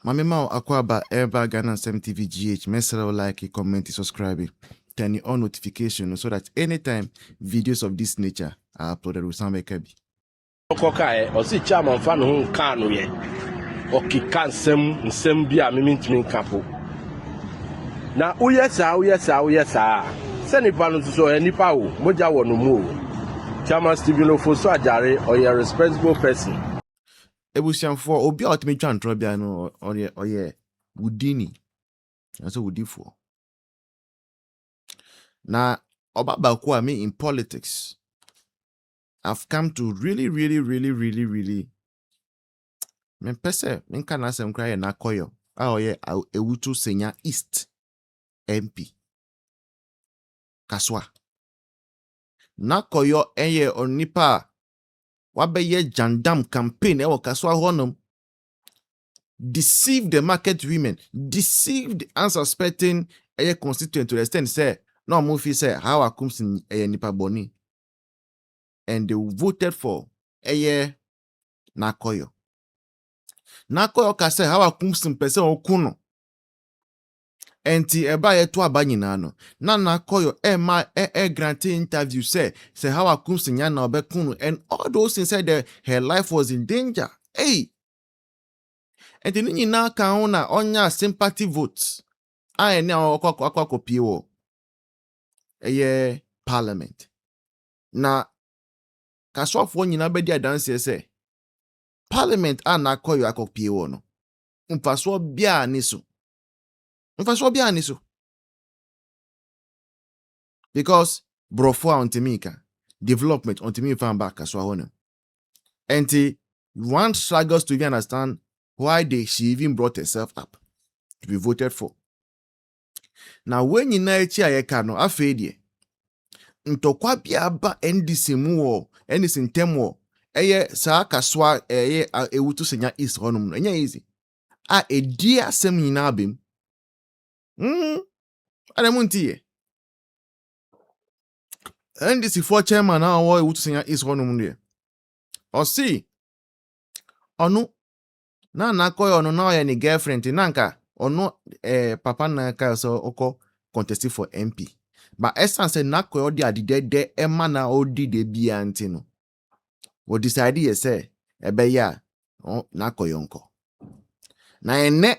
Mamema akwaba Eba Ghana 7 TV GH. Mesra like, comment, subscribe, turn on notification so that anytime videos of this nature are uploaded with some kabi. Okokae osi chairman fa no nka no ye. Okika nsem bi a memintimi nkapo. Na uyesa. Se nipa no so nipa wo moja wo no mu. Chairman Stephen Ofoso Ajare or a responsible person. Ebusianfo obi a otimi twa ntro bia no oye wudini. Aso wudifo. Na obaba ko me in politics. I've come to really pese menka na asem kra ye Naa Koyo a oye ewutu senya East MP Kasoa. Naa Koyo eye onipa wabeye jandam campaign ewo Kasoa honom, deceive the market women, deceive the unsuspecting constituent to the extent say no mo fi say Hawa Koomson nipa boni, and they voted for Naa Koyo. Naa Koyo ka say Hawa Koomson pese okuno enti eba ye to aba nyina no na Naa Koyo granted interview say Hawa Koomson ya na obekunu, and all those things said that her life was in danger. Hey, enti ni nyina ka ho na onya sympathy votes a ene akwa kopie wo parliament na Kasoafo nyina bedi adanse say parliament a Naa Koyo akopie wo no mfaso bia ni so. Because brofo ontimika development ontimi fan back Kasoa hono. And one struggles to even understand why she even brought herself up to be voted for. Now when you know Ayɛka no afedie ntokwa bia ba NDC mu wo NDC ntem wo saa Kasoa ewutu senya East honum no enya easy a edi asem nyina abem. Adamunti NDC for chairman na wo ewutu senya East honum no osi onu na Naa Koyo no na ni girlfriend nanka ono papa na ka so oko contest for MP, but essence Naa Koyo di adide ema na odi de bia anti no wo decide ye say ebe ya Naa Koyo nko na ene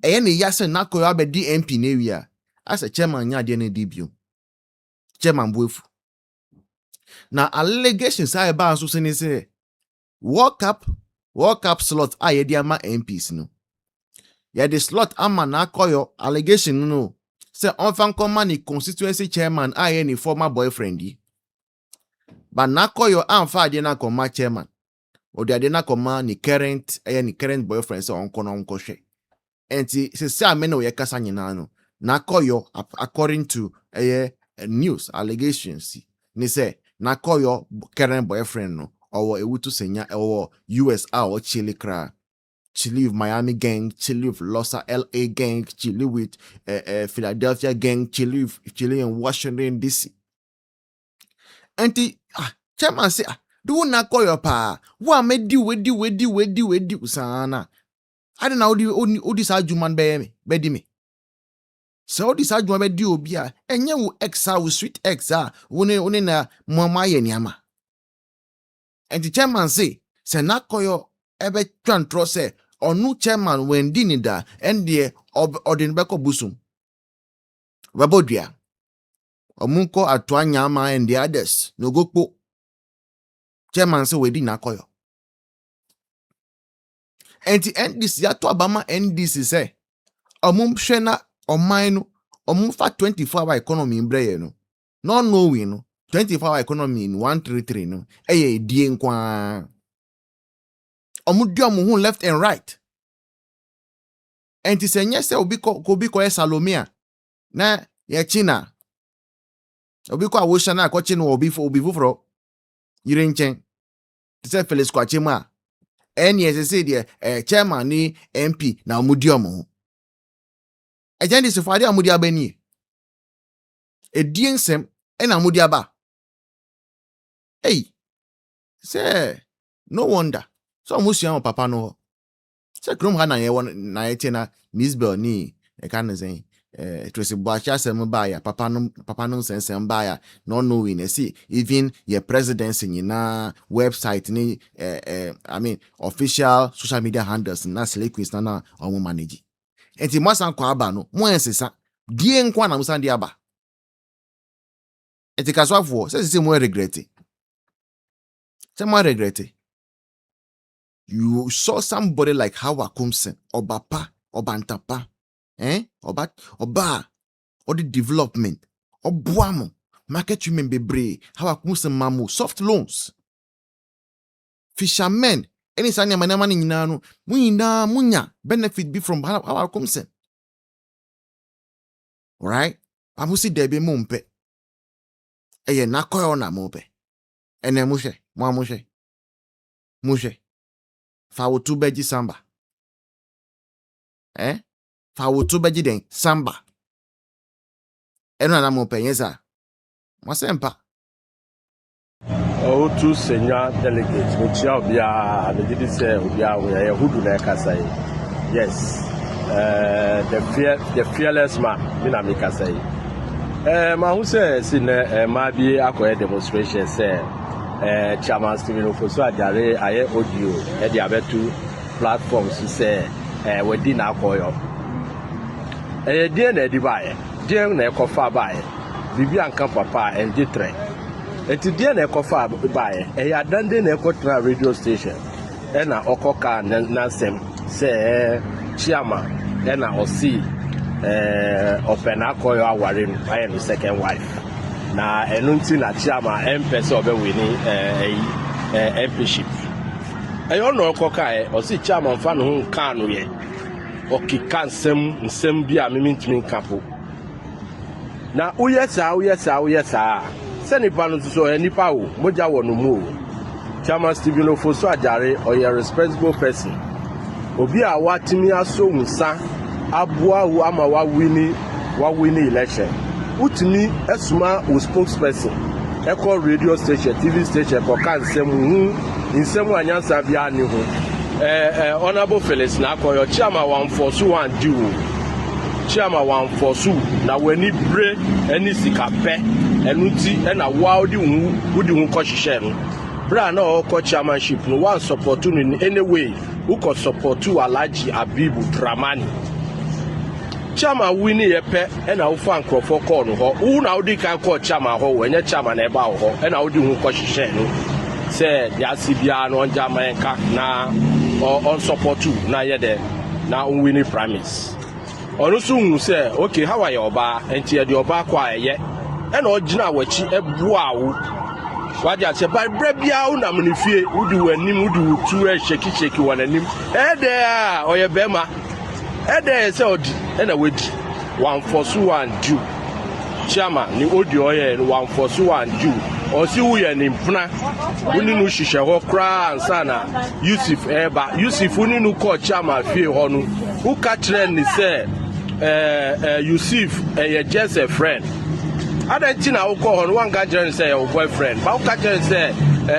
ne yase Naa Koyo abedi MP na ewia as a chairman nya de na di bio chairman boefu na allegations I ba so say World Cup slot ye ama MPs no. Ya the slot ama Naa Koyo allegation no. Say onfan koma ni constituency chairman ye ni former boyfriend yi. But Naa Koyo amfa ade na koma chairman. O de ade na koma ni current boyfriend say onko na onko hwe. Enti se amene o ye kasa nyina no. Naa Koyo according to news allegations ni say Naa Koyo current boyfriend no or ewutu senya or US or Chile kra. Chile with Miami gang, Chile with LA gang, Chile with Philadelphia gang, Chile in Washington DC. Anti chairman say do Naa Koyo pa. Wa me di wedi usana. I don't know odi sa adwuman be di me. So odi sa adwuman be di obi a enye wo exa wo sweet exa wo ne na mama ye niama. And the chairman say Naa Koyo ebe twantro say onu chairman when dinida and the odin beko busum wabodua omunko atwanya ama and the others no gokpo. Chairman say we di Naa Koyo. And the NDC ato abama NDC say hwe na oman no fa 24-hour economy mbreye no knowing no 24-hour economy in 133 no die nkwa omu left and right. Enti senye se obi ko Salomia na ye china obi ko awosha na akwachi no obi fufro yire nchen se Felix Kwachima eni se de chairman ni MP na omudi omu agenda se fade amudi abani edie nsem na amudi aba. Hey, say no wonder so musia papa no Say krom ha na ye won na ye na Miss Bell ni e kan say Tracy Boacha sem ba ya papa no sensem ba ya no knowing see even your presidency na website ni I mean official social media handles na Slaquist na omo manage enti mo san kwa aba no mo ensesa die nkwa na mo san die aba enti Kasoa fo say mo regrɛt you saw somebody like Hawa Koomson obapa obantapa oba or the development obuamo market women bebre Hawa Koomson mamu soft loans fishermen any sanya manama ni nyina no munya benefit be from Hawa Koomson. Alright, amusi debe mumpe eye Naa Koyo na mope ene mushe fa wotu beji samba fa wotu beji den samba eno na mope yesa masempa Otu senior delegate Mutia Obia the did say Obia we hudu na kasa yes the fearless man mina me kasa ma hu say si na ma bi akoye demonstration say chairman Stephen Ofosu Ajare aye audio e dia betu platforms say we di Naa Koyo die na di bae die na ekofa bae bibi anka papa enje tre eti die na ekofa bae ya dande na ekotra radio station na okoka na sem say chairman na osi open Naa Koyo aware no aye no second wife na enunti na chairman empese obewini empship eyo no okoka osi chairman fa no nka no ye okika nsem bi a mimintimi kapo na uyesa se nipa no so nipa wo moja wo no mu chairman Stephen Ofosu Ajare oye responsible person obi a watimi aso nsa aboa wo ama wa wini election utimi esuma o spokesperson eko radio station TV station ko kan nsem anyansa bia ni ho honorable Felix Naa Koyo chairman wan force wan diwo chairman wan force na wani bre ani sikape enuti na wudi hu ko hihye no bra na o ko chairmanship no wan support no in any way who ko support Alhaji Abibu Dramani chairman wini yepe na wo fa nkrofo call no ho wo na wodi kan call chairman ho wenye chairman na eba ho na wodi hu ko hihye no say dia sibia no onjama enka na on support you na yede na winning promise onu so hu say okay how are your oba enti ye de oba kwa eye na ogina wachi ebua wo waja che ba bra bia wo na mnifie wudi wanim wudi wutu sheki wananim de a oye bema de say odi na wedi one force one do chairman ni odi oye one force one do osi wuye ni mpuna woni no hihye ho kra ansa na Yusuf woni no ko chairman fie ho no who catch ni say Yusuf just a friend adanti na wo ko ho no wan ga jere say your boyfriend but who catch say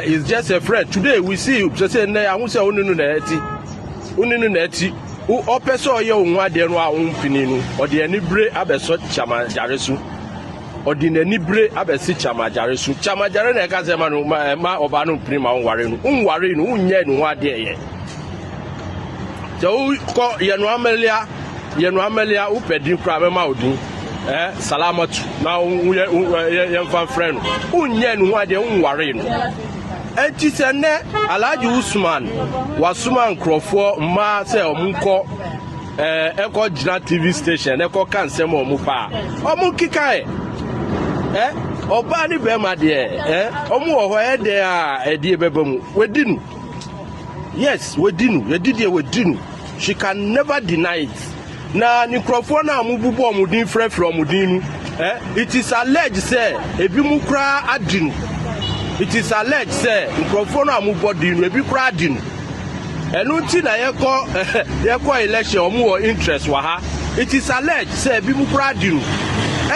is just a friend today we see you say na ya hu say woni no na ati o opeso ye onwa de no a onfini no o de ani bre abeso chairman jare su ordinary bre abesi chamajare su chamajare na ka se ma oba no prima unware no unye no ade ye so ko ye no amelia upedin kra me ma odin salamatu na ye fan friend unye no ade unware no enti se ne Alhaji Usman wasuma nkrofo ma se omunko eko jina TV station eko kan se mo mu pa omunkika oba ni be ma de omu wo ho de a edi bebam wedinu yes wedinu she can never deny it na ni krofo na amububu omudin frefre omudin nu it is alleged say ebi mu kra adinu it is alleged say krofo na amubodi nu ebi kra adinu enu ti na yeko election omu wo interest wa ha it is alleged say ebi mu kra adinu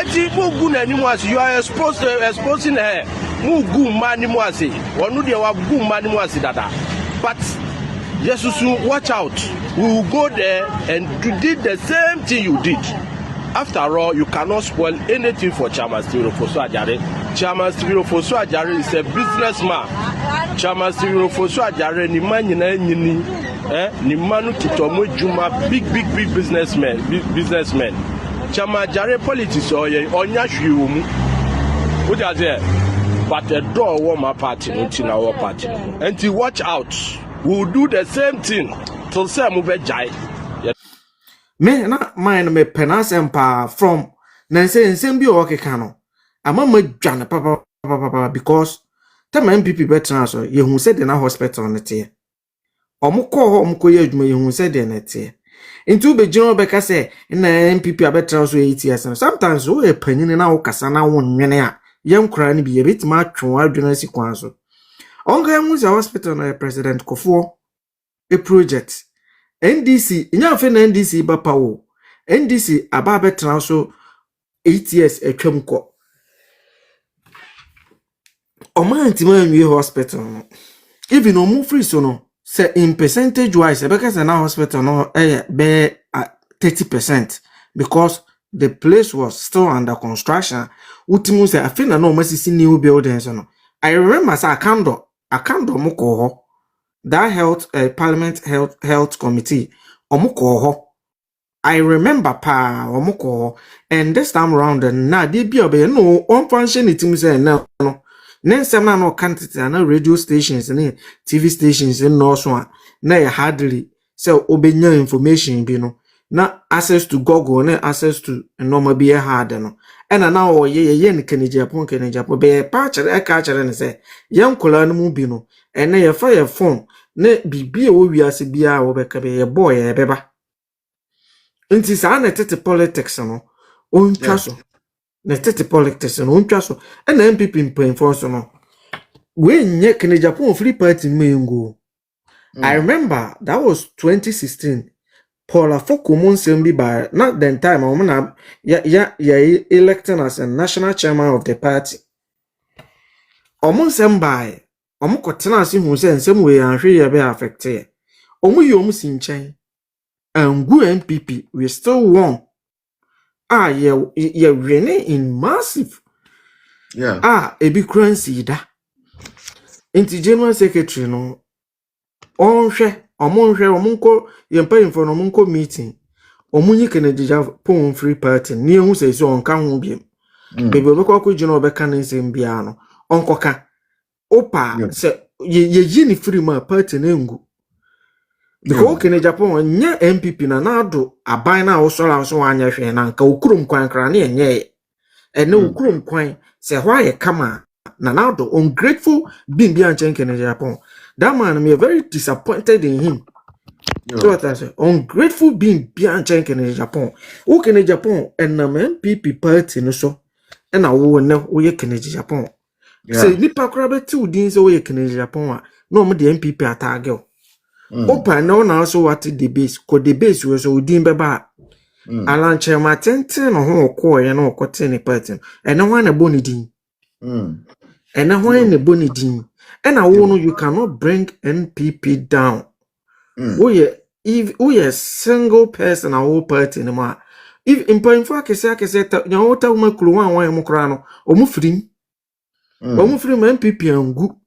eti mugu na nimu ase you are exposing mugu ma nimu ase onu de wa gu ma nimu ase dada but Jesus, watch out. We will go there and did the same thing you did. After all, you cannot spoil anything for Chairman Stephen Ofosu Ajare. Chairman Stephen Ofosu Ajare is a businessman. Chairman Stephen Ofosu Ajare ni man ni manu kitomo juma big businessmen. Chairman Ajare politics onya hwiumu. What is it? But the door was my party, not in our party. And to watch out, we will do the same thing till say move jai. Me na mine me penasem from nanse nsem bi o keka ama madwane papa because time MPP betra so ye hu se de na hospital nete omukọ ho omukọ ye adwuma ye hu se de nete nti ube gino beka se na MPP abetra so 8 years sometimes wo e panyini na wo kasa na wo nwene a yem kra ni bi ye betima atwo adwena si kwan so onga mu se hospital na president Kofuo a project NDC inya fe na NDC ba pawo NDC aba betra so 8 years atwam ko Omanti manwi hospital even omu free so no say in percentage wise because na hospital no be 30% because the place was still under construction utimu say afina no masisi new buildings no I remember say akando moko ho that health parliament health committee omoko ho I remember pa omoko ho and this time around na dey be obe no on function it say no Nensem na no cantity na radio stations and TV stations in no so na ya hardly say obenya information bi no na access to Google na access to normal be hard no and na o ye Kenya Japan be pa chere ka chere ne say yen kola no mu bi no and na ye fa ye phone na bibia wo wiase bia wo be ka be ye boy ye beba nti sa na tete politics no on twa so na tete politics no ntwa so and MPP mpanyfo so no we nye Kenya Japan free party mengo I remember that was 2016 Hawa Koomson bi by not the time na ya elected as a national chairman of the party omunsem by omukotena ase hu se nsem we anhwe ye be affected omuyom sinchen angu MPP we still won ye winning in massive ebi currency da inti general secretary no onhwe omunko yempa info no munko meeting omunyi Kennedy Japan free party ni ehu se so onka ho biem bebe obekwa ko gina obeka na nsem bia no onkoka opa se ye yini free ma party na ngu because Kennedy Japan nya MPP na ado aban na wo so anya hwe na nka okurum kwan kra na enye ene okurum kwan se hwa ye kama na ado ungrateful being bi anchen Kennedy Japan that man me very disappointed in him so what I say ungrateful being bi anchen Kennedy Japan o Kennedy Japan enam MPP party no so na wo ne wo ye Kennedy Japan say nipa kra beti udin se wo ye Kennedy Japan a no mo de MPP atagel opa na also what the base ko the base we so udin beba alanche matente no ho ko ye no kote ni party ene ho na boni din ene ho na boni din ena wo no you cannot bring NPP down we a single person a whole party no ma if in point for akese nya wota wo makru wan mo kra no omufrim MPP angu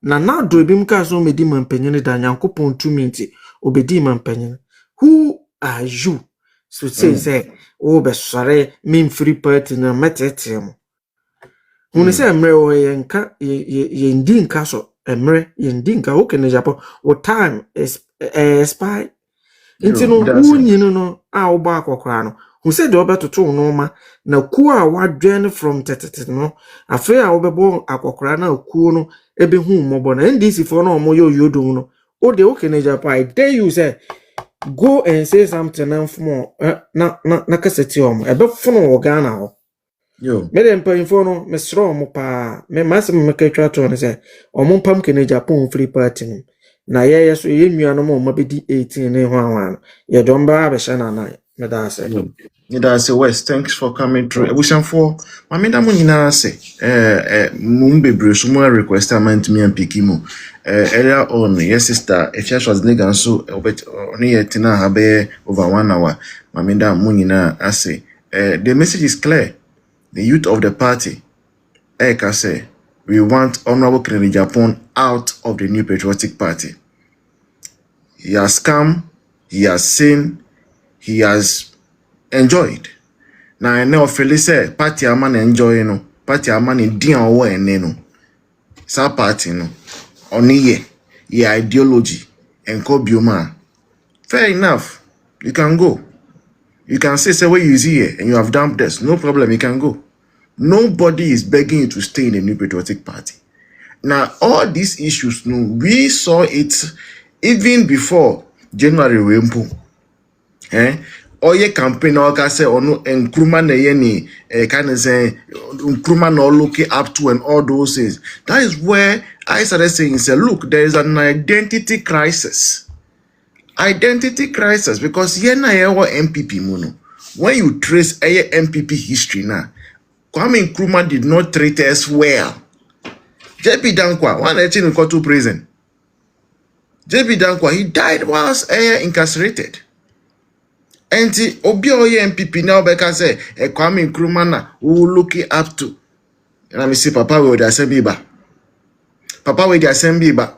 na do ebi mka so medi mampanyin da nyankopon tumi nti obedi mampanyin who are you so say o be sɔrry me free party na metetem hunu say emre o yenka ye ndi nka so emre ye ndi nka o Kenya Japan o time is spy nti no unyinu no a wo ba akokra no hu say de obetoto no ma na ku a wadwen from tetete no afi a wo bebo akokra na ku no ebe hu mobo na NDC for no mo yodo no o de o Kenya Japan I dare you say go and say something and more na kaseti om ebe fono Ghana ho Yo. Me dem pa info no me sro mo pa me masem me katwa to no say omon pam Kenya Japan free party no na ye so ye nua no mo mabedi 18 ne ho anwa no ye domba abehya na That's it. That's West. Thanks for coming through. Ebusan for mamida mo nyina say mum bebre so mo request amount me and pikimu. Earlier on yes sister if she was nigga so obet oni yetina have over 1 hour. Mamida mo nyina say the message is clear. The youth of the party Ayɛka say we want Honorable Kennedy Japan out of the New Patriotic Party. He has come, he has seen, he has enjoyed. Now I know Philly say party a man enjoy no, party a man in dean or no. Sa party no. Only ye ideology and co-bioma. Fair enough. You can go. You can say where you see here and you have done this. No problem, you can go. Nobody is begging you to stay in the New Patriotic Party. Now, all these issues, no, we saw it even before January Wempo. Oye campaign or say or no Nkrumah na yeni kind of say Nkrumah no looking up to and all those things. That is where I started saying, say, look, there is an identity crisis. Identity crisis because yena yewa MPP mono. When you trace a MPP history now, Kwame Nkrumah did not treat us well. JP Dankwa, one in Kotu prison. JP Dankwa, he died whilst incarcerated. And Obi MPP now beka say Kwame Nkrumah na who looking up to. And I say Papa we the assembly ba. Papa we the assembly ba.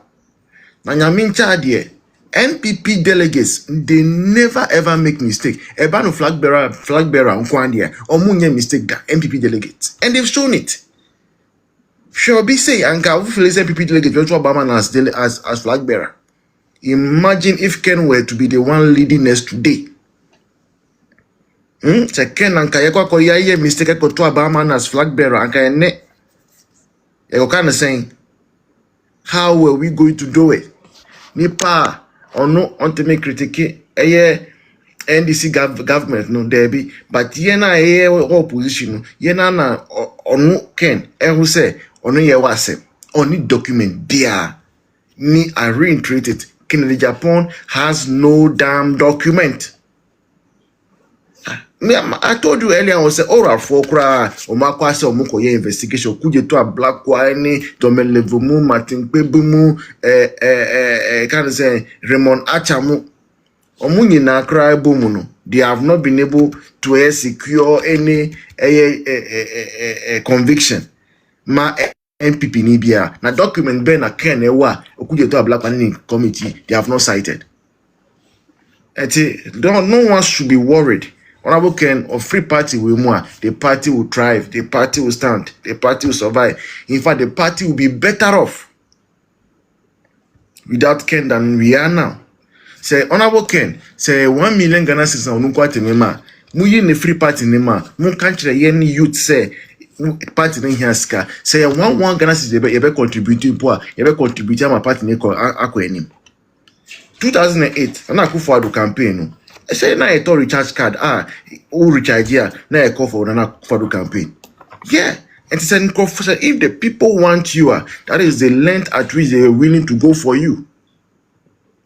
Na nyamin chadie NPP delegates they never ever make mistake. Eba no flag bearer nkwandia omunye mistake da NPP delegates. And they've shown it. Sure be say anka who feel NPP delegate Joshua Obama as flag bearer. Imagine if Ken were to be the one leading us today. Ken anka yekwa ko yaye mistake ko to Obama as flag bearer anka ene. You kind of saying, how were we going to do it? Nipa or no on to make critique NDC government no debi, but yena opposition yena na onu Ken who say onu ye wase oni document there. Me I reiterate it. Kennedy Japan has no damn document. I told you earlier, I was say, oral for cry, or Makwasa or Mukoye investigation, could you to a black wine, Domen Levumu, Martin Pebumu, kind of say, Raymond Achamu, or Munina cry bumuno. They have not been able to secure any conviction. Ma MPP Nibia, na document Ben a Ken Ewa, or could you to a black wine committee, they have not cited. No one should be worried. Honorable Ken of Free Party will more. The party will thrive. The party will stand. The party will survive. In fact, the party will be better off without Ken than we are now. Say Honorable Ken, say 1 million Ghana cedis on unkwate nema. Muyi ne Free Party nema. Mun kanchire yeni youth say party ne hiaska. Say 1 Ghana cedis yebe contribute poa. Yebe contribute ama party ne ako enim. 2008, ana Akufo-Addo campaign no. I say na a recharge card who recharge here na a call for na Akufo-Addo campaign. Yeah, and it's an if the people want you, that is the length at which they are willing to go for you.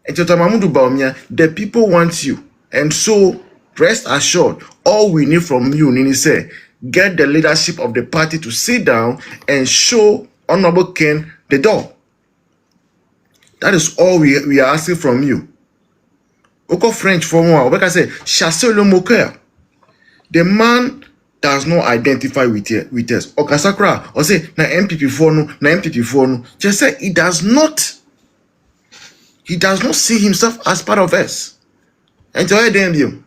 And the people want you, and so rest assured, all we need from you, Nini say, get the leadership of the party to sit down and show Honorable Ken the door. That is all we are asking from you. Oko French for one, like I say, chasser le moqueur. The man does not identify with us. Okasakra, or say, na MPP for no. Just say he does not see himself as part of us. And to you,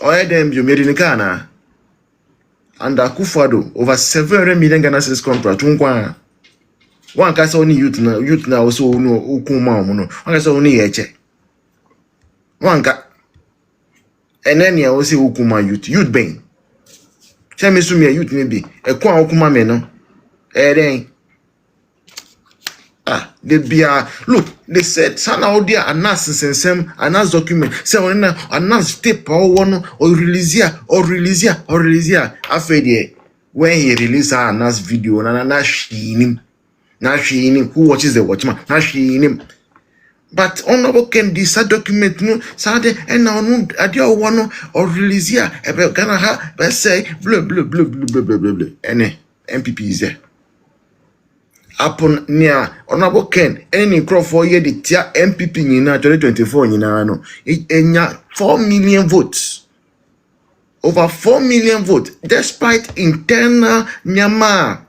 Medinicana, and Akufo-Addo, over 700 million Ghana cedis contract. One can say only youth now also no ukuma no. One can say only eche. One can, and then you also ukuma youth being. Tell me so me youth maybe a kwa ukuma me no. Then they be look. They said sana odia anas sensem anas document. Say on anas tape or release ya. After when he release anas video na shinim. Now she in him. Who watches the watchman? Now she in him. But honorable Ken this document no Saturday and now no adia one or release here about Ghana ha but say blah blah blah blah blah blah blah blah and MPP is there. Upon near honorable Ken any crop for year the tia MPP in 2024 in no it 4 million votes. Over 4 million votes despite internal nyama.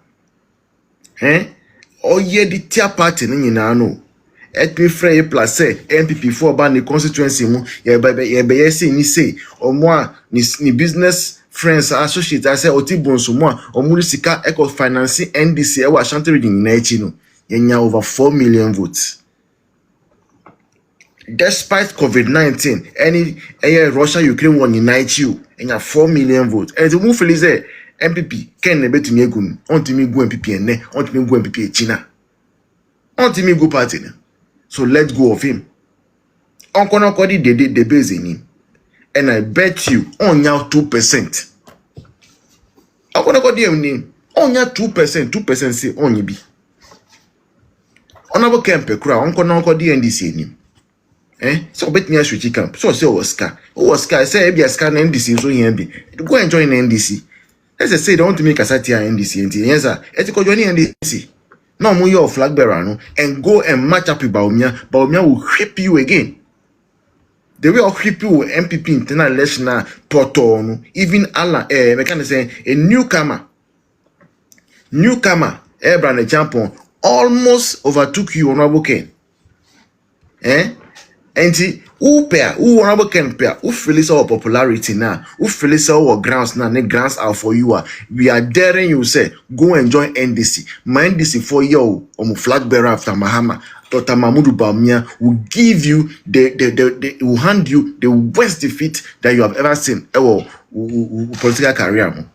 Or ye the tia party in no. Et me frère plus say MPP for ban the constituency mu ye say ni say o moi ni business friends associates I say oti bonso moi o mu sika eco financing NDC e wa Ashanti region na echi no ye nya over 4 million votes despite COVID-19 any Russia Ukraine war in night you nya 4 million votes and the mu feel say MPP ken na betumi egum ontimi gu MPP enne ontimi gu MPP echina ontimi gu party na. So let go of him. Uncle Nokodi the base in him. And I bet you on now 2%. Uncle Nokodi name on now 2% say on you be. Honorable Kempe crowd, Uncle Nokodi NDC in him. So bet me a switchy camp. So say Oscar. Oscar say be a scan NDC so here be. Go and join NDC. Let's say they want to make a satire NDC. Yes, sir. Ethical joining NDC. No more your flag bearer no, and go and match up with Baumia. Baumia will whip you again. The way of whip you with MPP internal election Porto, even Allah, I can say a newcomer, Abraham the champion, almost overtook you honorable Ken. And see, who honorable Ken pair, who feels our popularity now, who feels our grounds now, the grounds are for you. We are daring you say, go and join NDC. My NDC for you, flag bearer after Mahama, Dr. Mahmoud Bawumia will give you will hand you the worst defeat that you have ever seen political career.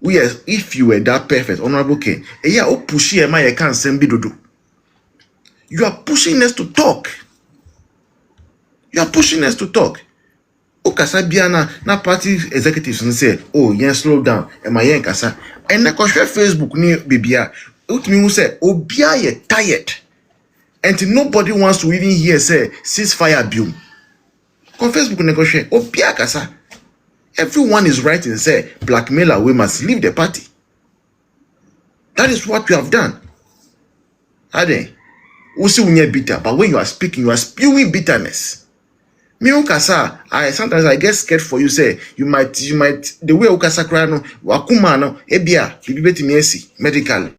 Yes, if you were that perfect, honorable Ken, pushy I can't send bidodo. You are pushing us to talk. You are pushing us to talk. Okasa biana na party executives and say, oh, yes, slow down. Am I yen kasa? And na share Facebook ni bibia. Ultimately who say, oh, bia ye tired. And nobody wants to even hear say ceasefire bill. On Facebook negotiate. Oh, bia kasa. Everyone is writing say blackmailer we must leave the party. That is what we have done. Ade. Also when you're bitter, but when you are speaking, you are spewing bitterness. Me ukasa, sometimes I get scared for you. Say you might the way ukasa krano wakuma no ebia bibeti miesi medically.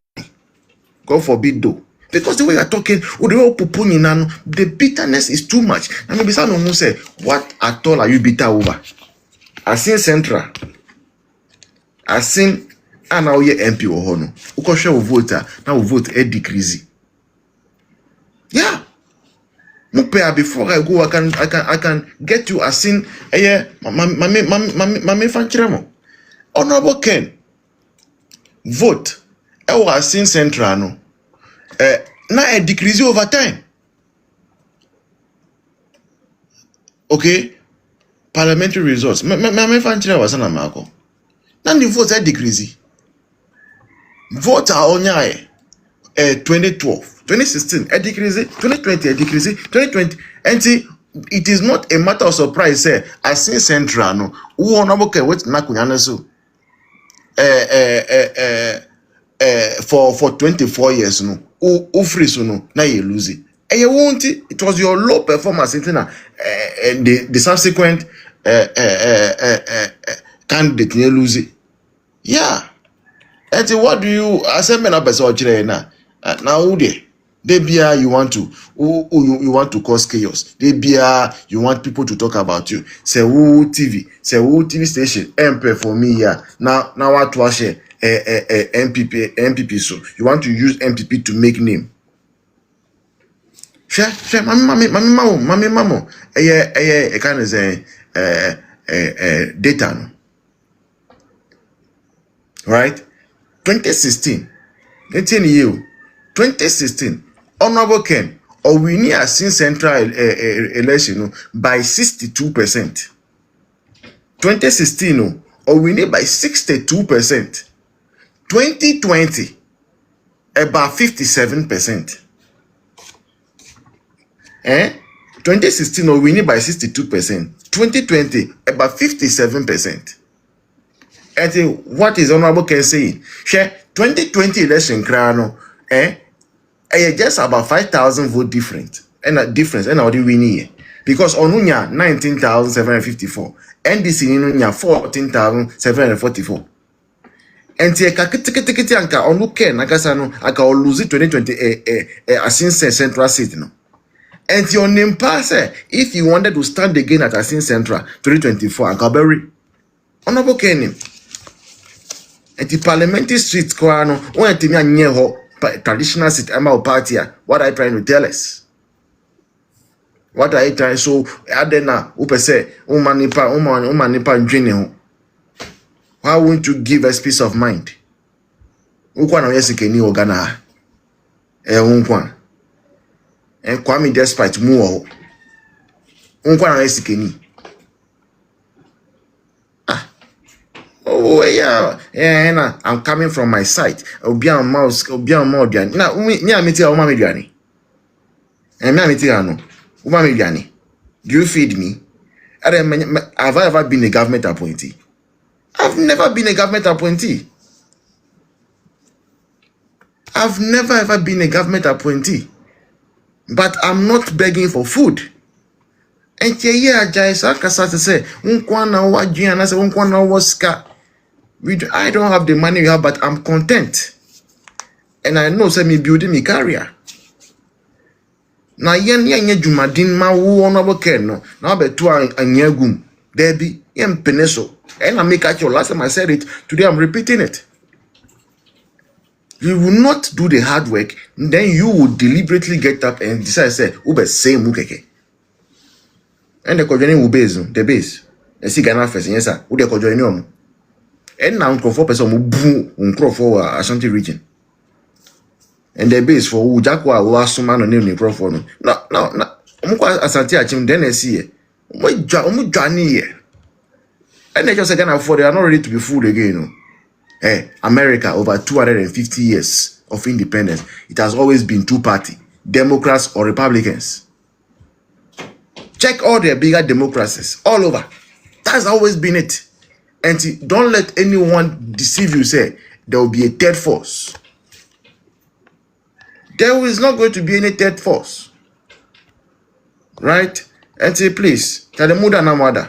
God forbid though, because the way you are talking, the bitterness is too much. And maybe someone will say, what at all are you bitter over? I seen Central, I seen and now ye MP or hono. Ukoshe will vote now vote a decrease. Yeah. Before I go, I can get you as in mame fanchiremo. Honorable Ken, vote. I was seen Central no. Now a decrease over time. Okay, parliamentary results. Mame fanchiremo was an amako. Now the votes are decreasing. Vote are on 2012. 2016, a decrease, 2020, a decrease, 2020, and see, it is not a matter of surprise, say, I see Central, no, who honorable Ken, what Nakunyana so, for 24 years, no, who free so, no, now you lose it. And you won't, it was your low performance, and the subsequent candidate, you lose it. Yeah. And see, what do you, I said, men up as all now, who there? Debia, you want to cause chaos. Debia, you want people to talk about you. Say who TV station MP for me here. Now what to share MPP so you want to use MPP to make name. Share mami mamo. Kind of say data no. Right? 2016. 2016. Honorable Ken, or we need a central election by 62%. 2016, or we need by 62%. 2020, about 57%. 2016 we winning by 62%. 2020 about 57%. And what is Honorable Ken saying? Share 2020 election crown just about 5,000 vote different and a difference and already winning because Onunya 19,754 NDC Nunya 14,744 and the anka onuke nakasano aka lose 2020 Asin Central City no. And your name pass if you wanted to stand again at Asin Central 2024 anka berry Honorable Ken and the parliamentary street kwano when timi anye ho traditional seat ama party what are you trying to tell us? What are you trying so adena upese umanipa njini ho. Why won't you give us peace of mind? Unkwa na yesikeni ogana unkwa Kwame despite mu unkwa na yesikeni. Oh yeah, I'm coming from my site. Obian mouse, obian modian. Now me amiti o mama mediani. Me amiti ano. Mama mediani. Do you feed me? Have I ever been a government appointee? I've never been a government appointee. I've never ever been a government appointee. But I'm not begging for food. And yeah, Jaisa Kasata say, unkwana wa jiana say unkwana waska. I don't have the money you have, but I'm content. And I know say me building me career. Na yen jumadin ma wo Honorable Ken no. Na be to anyagum. Debbie, yen peneso. And I make actual last time I said it, today I'm repeating it. You will not do the hard work, then you will deliberately get up and decide say, ube say mukeke. And the kojoining will base the base. And see Ghana first, yes sir. Ude kojoining and now for person mu boom for Ashanti region. And the base for Ujakwa was some man on name for no. No. Asante achim then see. Johnny here. And they just again afford they are not ready to be fooled again. America over 250 years of independence. It has always been two-party, Democrats or Republicans. Check all their bigger democracies all over. That's always been it. And don't let anyone deceive you. Say there will be a third force. There is not going to be any third force, right? And say please, tell the mother na mother.